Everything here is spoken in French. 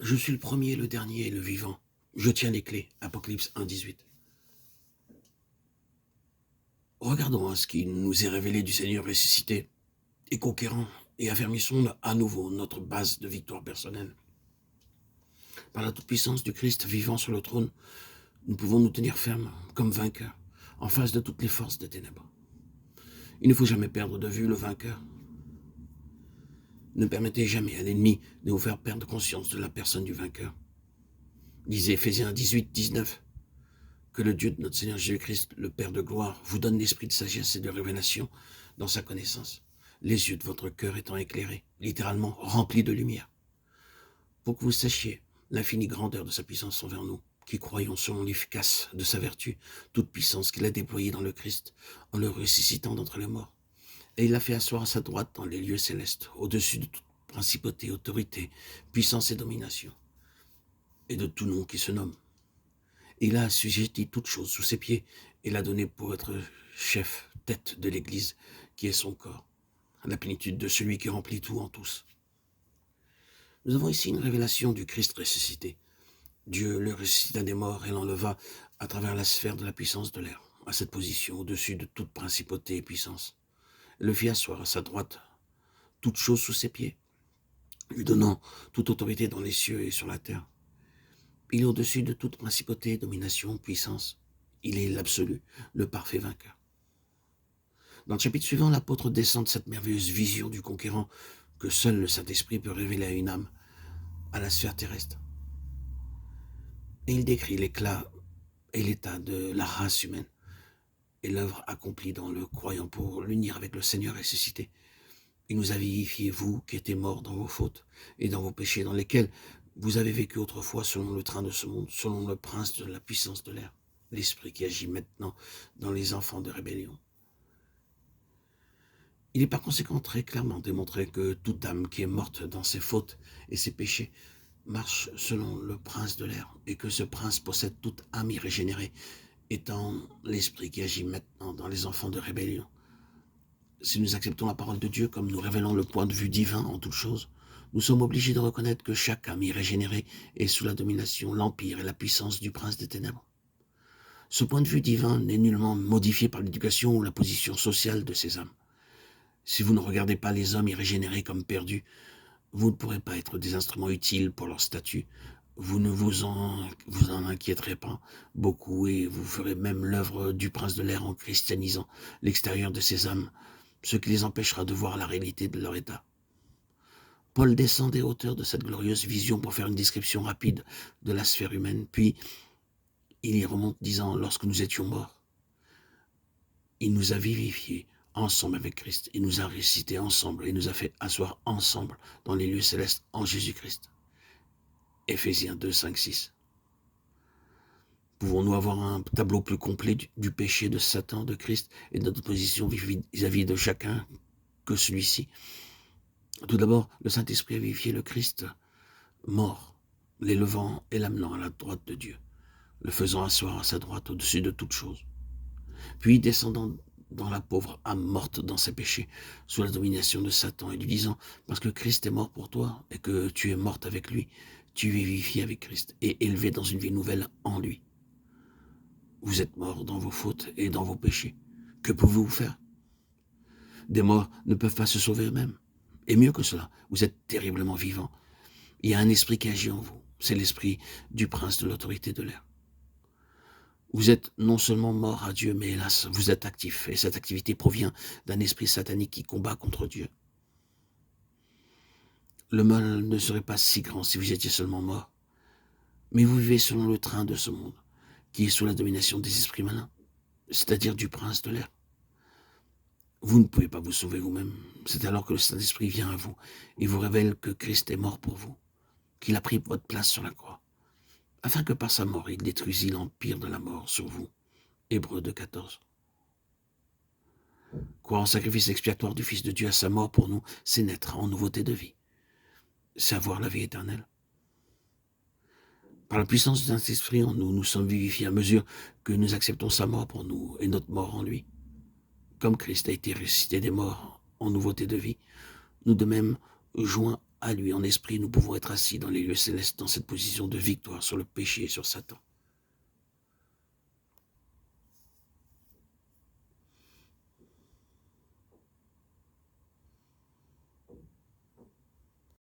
Je suis le premier, le dernier et le vivant. Je tiens les clés. Apocalypse 1,18. Regardons ce qui nous est révélé du Seigneur ressuscité et conquérant et affermissons à nouveau notre base de victoire personnelle. Par la toute-puissance du Christ vivant sur le trône, nous pouvons nous tenir fermes comme vainqueurs en face de toutes les forces des ténèbres. Il ne faut jamais perdre de vue le vainqueur. Ne permettez jamais à l'ennemi de vous faire perdre conscience de la personne du vainqueur. Lisez Éphésiens 18-19. Que le Dieu de notre Seigneur Jésus-Christ, le Père de gloire, vous donne l'esprit de sagesse et de révélation dans sa connaissance, les yeux de votre cœur étant éclairés, littéralement remplis de lumière, pour que vous sachiez l'infinie grandeur de sa puissance envers nous, qui croyons selon l'efficace de sa vertu, toute puissance qu'il a déployée dans le Christ, en le ressuscitant d'entre les morts. Et il l'a fait asseoir à sa droite dans les lieux célestes, au-dessus de toute principauté, autorité, puissance et domination, et de tout nom qui se nomme. Il a assujetti toute chose sous ses pieds et l'a donné pour être chef, tête de l'Église, qui est son corps, la plénitude de celui qui remplit tout en tous. Nous avons ici une révélation du Christ ressuscité. Dieu le ressuscita des morts et l'enleva à travers la sphère de la puissance de l'air, à cette position au-dessus de toute principauté et puissance. Le fit asseoir à sa droite, toute chose sous ses pieds, lui donnant toute autorité dans les cieux et sur la terre. Il est au-dessus de toute principauté, domination, puissance. Il est l'absolu, le parfait vainqueur. Dans le chapitre suivant, l'apôtre descend de cette merveilleuse vision du conquérant que seul le Saint-Esprit peut révéler à une âme, à la sphère terrestre. Et il décrit l'éclat et l'état de la race humaine et l'œuvre accomplie dans le croyant pour l'unir avec le Seigneur ressuscité. Il nous a vivifiés, vous qui étiez morts dans vos fautes et dans vos péchés, dans lesquels vous avez vécu autrefois selon le train de ce monde, selon le prince de la puissance de l'air, l'esprit qui agit maintenant dans les enfants de rébellion. Il est par conséquent très clairement démontré que toute âme qui est morte dans ses fautes et ses péchés marche selon le prince de l'air et que ce prince possède toute âme irrégénérée, étant l'esprit qui agit maintenant dans les enfants de rébellion. Si nous acceptons la parole de Dieu comme nous révélons le point de vue divin en toutes choses, nous sommes obligés de reconnaître que chaque âme irrégénérée est sous la domination, l'empire et la puissance du prince des ténèbres. Ce point de vue divin n'est nullement modifié par l'éducation ou la position sociale de ces âmes. Si vous ne regardez pas les hommes irrégénérés comme perdus, vous ne pourrez pas être des instruments utiles pour leur statut. Vous ne vous en inquiéterez pas beaucoup et vous ferez même l'œuvre du prince de l'air en christianisant l'extérieur de ces âmes, ce qui les empêchera de voir la réalité de leur état. Paul descend des hauteurs de cette glorieuse vision pour faire une description rapide de la sphère humaine, puis il y remonte disant « Lorsque nous étions morts, il nous a vivifiés ensemble avec Christ, il nous a ressuscités ensemble et nous a fait asseoir ensemble dans les lieux célestes en Jésus-Christ. » Éphésiens 2, 5, 6. Pouvons-nous avoir un tableau plus complet du péché de Satan, de Christ et de notre position vis-à-vis de chacun que celui-ci? Tout d'abord, le Saint-Esprit a vivifié le Christ mort, l'élevant et l'amenant à la droite de Dieu, le faisant asseoir à sa droite au-dessus de toute chose. Puis descendant dans la pauvre âme morte dans ses péchés, sous la domination de Satan, et lui disant, parce que Christ est mort pour toi, et que tu es morte avec lui, tu es vivifié avec Christ, et élevé dans une vie nouvelle en lui. Vous êtes morts dans vos fautes et dans vos péchés. Que pouvez-vous faire? Des morts ne peuvent pas se sauver eux-mêmes. Et mieux que cela, vous êtes terriblement vivants. Il y a un esprit qui agit en vous. C'est l'esprit du prince de l'autorité de l'air. Vous êtes non seulement mort à Dieu, mais hélas, vous êtes actif. Et cette activité provient d'un esprit satanique qui combat contre Dieu. Le mal ne serait pas si grand si vous étiez seulement mort. Mais vous vivez selon le train de ce monde, qui est sous la domination des esprits malins, c'est-à-dire du prince de l'air. Vous ne pouvez pas vous sauver vous-même. C'est alors que le Saint-Esprit vient à vous et vous révèle que Christ est mort pour vous, qu'il a pris votre place sur la croix, afin que par sa mort, il détruisit l'empire de la mort sur vous. Hébreux 2, 14. Croire au sacrifice expiatoire du Fils de Dieu à sa mort pour nous, c'est naître en nouveauté de vie. C'est avoir la vie éternelle. Par la puissance du Saint-Esprit en nous, nous sommes vivifiés à mesure que nous acceptons sa mort pour nous et notre mort en lui. Comme Christ a été ressuscité des morts en nouveauté de vie, nous de même, joints à lui en esprit, nous pouvons être assis dans les lieux célestes, dans cette position de victoire sur le péché et sur Satan.